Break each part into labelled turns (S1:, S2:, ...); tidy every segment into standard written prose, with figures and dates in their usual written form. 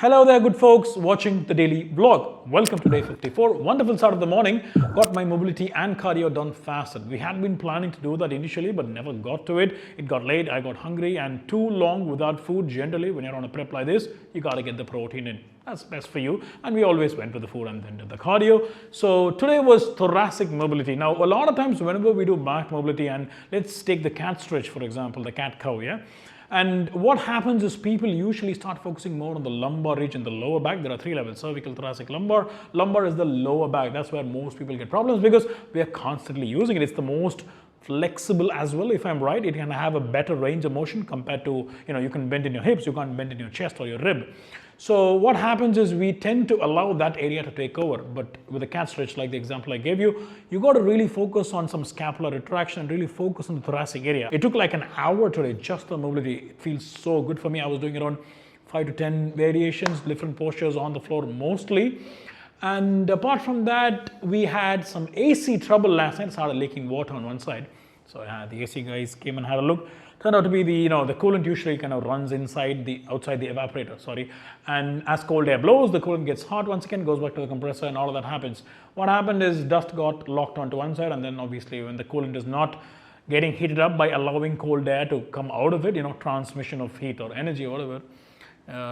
S1: Hello there, good folks watching the daily vlog. Welcome to day 54. Wonderful start of the morning. Got my mobility and cardio done fasted. We had been planning to do that initially, but never got to it. It got late, I got hungry, and too long without food. Generally, when you're on a prep like this, you got to get the protein in. That's best for you. And we always went with the food and then did the cardio. So today was thoracic mobility. Now, a lot of times whenever we do back mobility, and let's take the cat stretch, for example, the cat cow, yeah? And what happens is people usually start focusing more on the lumbar region, the lower back. There are three levels: cervical, thoracic, lumbar. Lumbar is the lower back. That's where most people get problems because we are constantly using it. It's the most flexible as well, if I'm right. It can have a better range of motion compared to, you can bend in your hips, you can't bend in your chest or your rib. So what happens is we tend to allow that area to take over. But with a cat stretch, like the example I gave you, you got to really focus on some scapular retraction and really focus on the thoracic area. It took like an hour today just the mobility. It feels so good for me. I was doing around 5 to 10 variations, different postures on the floor mostly. And apart from that, we had some AC trouble last night. It started leaking water on one side. So the AC guys came and had a look. Turned out to be the coolant usually kind of runs outside the evaporator, sorry. And as cold air blows, the coolant gets hot once again, goes back to the compressor, and all of that happens. What happened is dust got locked onto one side, and then obviously when the coolant is not getting heated up by allowing cold air to come out of it, transmission of heat or energy or whatever,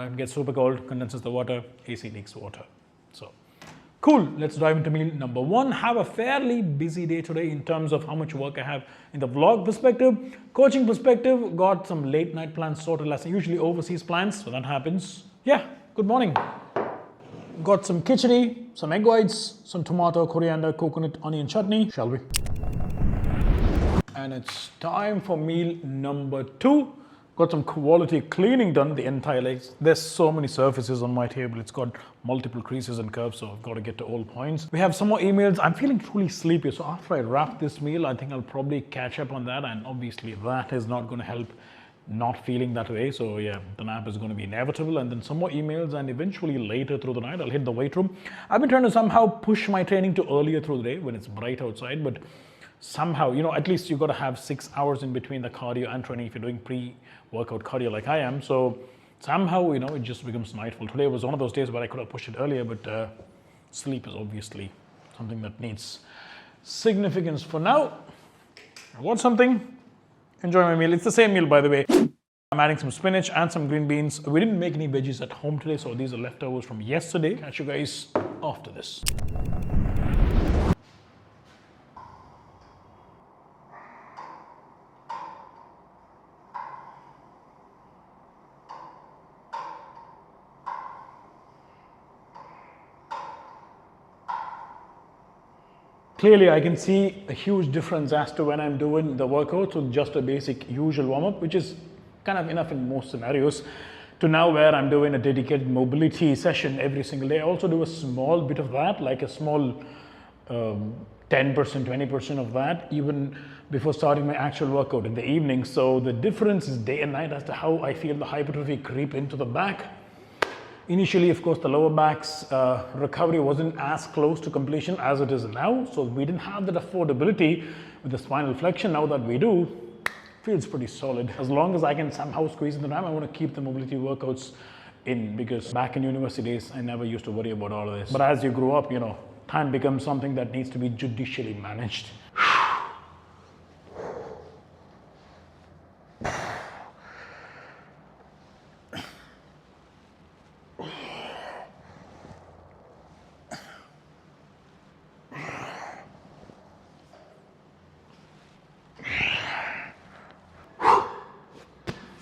S1: it gets super cold, condenses the water, AC leaks water. So cool, let's dive into meal number one. Have a fairly busy day today in terms of how much work I have in the vlog perspective. Coaching perspective, got some late night plans sorted last night, usually overseas plans, so that happens. Yeah, good morning. Got some khichdi, some egg whites, some tomato, coriander, coconut, onion chutney, shall we? And it's time for meal number two. Got some quality cleaning done the entire legs. There's so many surfaces on my table. It's got multiple creases and curves, so I've got to get to all points. We have some more emails. I'm feeling truly sleepy, so after I wrap this meal, I think I'll probably catch up on that, and obviously that is not going to help not feeling that way. So yeah, the nap is going to be inevitable, and then some more emails, and eventually later through the night, I'll hit the weight room. I've been trying to somehow push my training to earlier through the day when it's bright outside, but somehow, at least you've got to have 6 hours in between the cardio and training if you're doing pre-workout cardio like I am. So somehow, it just becomes nightfall. Today was one of those days where I could have pushed it earlier, but sleep is obviously something that needs significance for now. I want something, enjoy my meal. It's the same meal, by the way. I'm adding some spinach and some green beans. We didn't make any veggies at home today, so these are leftovers from yesterday. Catch you guys after this. Clearly, I can see a huge difference as to when I'm doing the workout with just a basic usual warm-up, which is kind of enough in most scenarios, to now where I'm doing a dedicated mobility session every single day. I also do a small bit of that, like a small 10%, 20% of that, even before starting my actual workout in the evening. So the difference is day and night as to how I feel the hypertrophy creep into the back. Initially, of course, the lower back's recovery wasn't as close to completion as it is now. So we didn't have that affordability with the spinal flexion. Now that we do, feels pretty solid. As long as I can somehow squeeze in the time, I want to keep the mobility workouts in, because back in university days, I never used to worry about all of this. But as you grow up, time becomes something that needs to be judicially managed.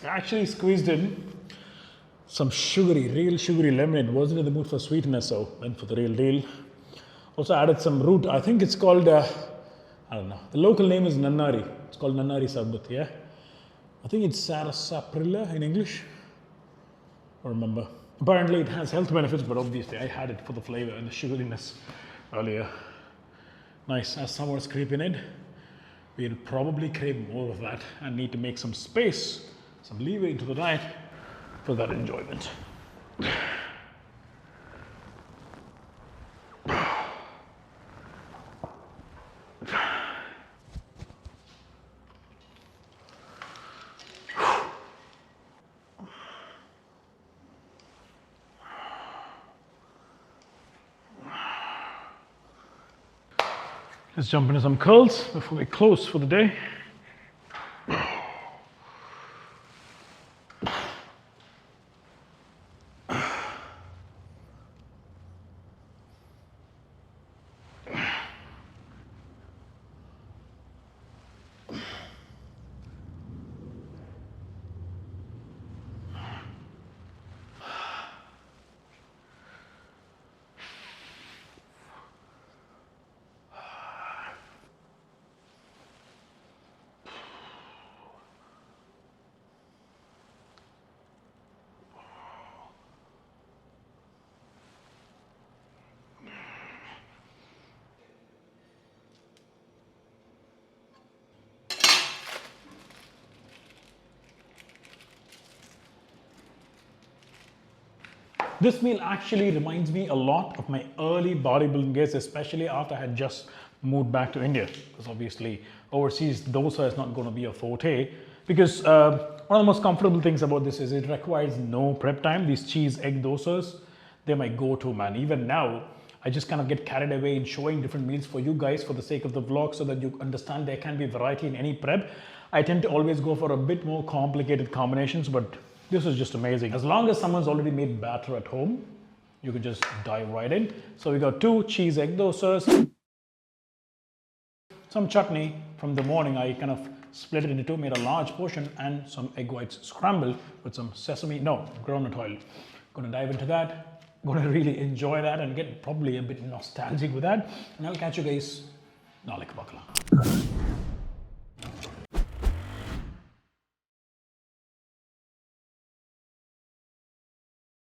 S1: I actually squeezed in some real sugary lemonade. Wasn't in the mood for sweetness, so went for the real deal. Also added some root. I think it's called, I don't know. The local name is Nannari. It's called Nannari Sarbat, yeah? I think it's Sarsaparilla in English. I don't remember. Apparently it has health benefits, but obviously I had it for the flavor and the sugariness earlier. Nice. As summer's creeping in, we'll probably crave more of that and need to make some space, some leeway into the diet for that enjoyment. Let's jump into some curls before we close for the day. This meal actually reminds me a lot of my early bodybuilding days, especially after I had just moved back to India. Because obviously overseas dosa is not going to be a forte. Because one of the most comfortable things about this is it requires no prep time. These cheese egg dosas, they're my go-to, man. Even now, I just kind of get carried away in showing different meals for you guys for the sake of the vlog so that you understand there can be variety in any prep. I tend to always go for a bit more complicated combinations, but this is just amazing. As long as someone's already made batter at home, you can just dive right in. So we got 2 cheese egg dosas, some chutney from the morning. I kind of split it into 2, made a large portion, and some egg whites scrambled with some groundnut oil. Gonna dive into that. Gonna really enjoy that and get probably a bit nostalgic with that. And I'll catch you guys nalik bakla.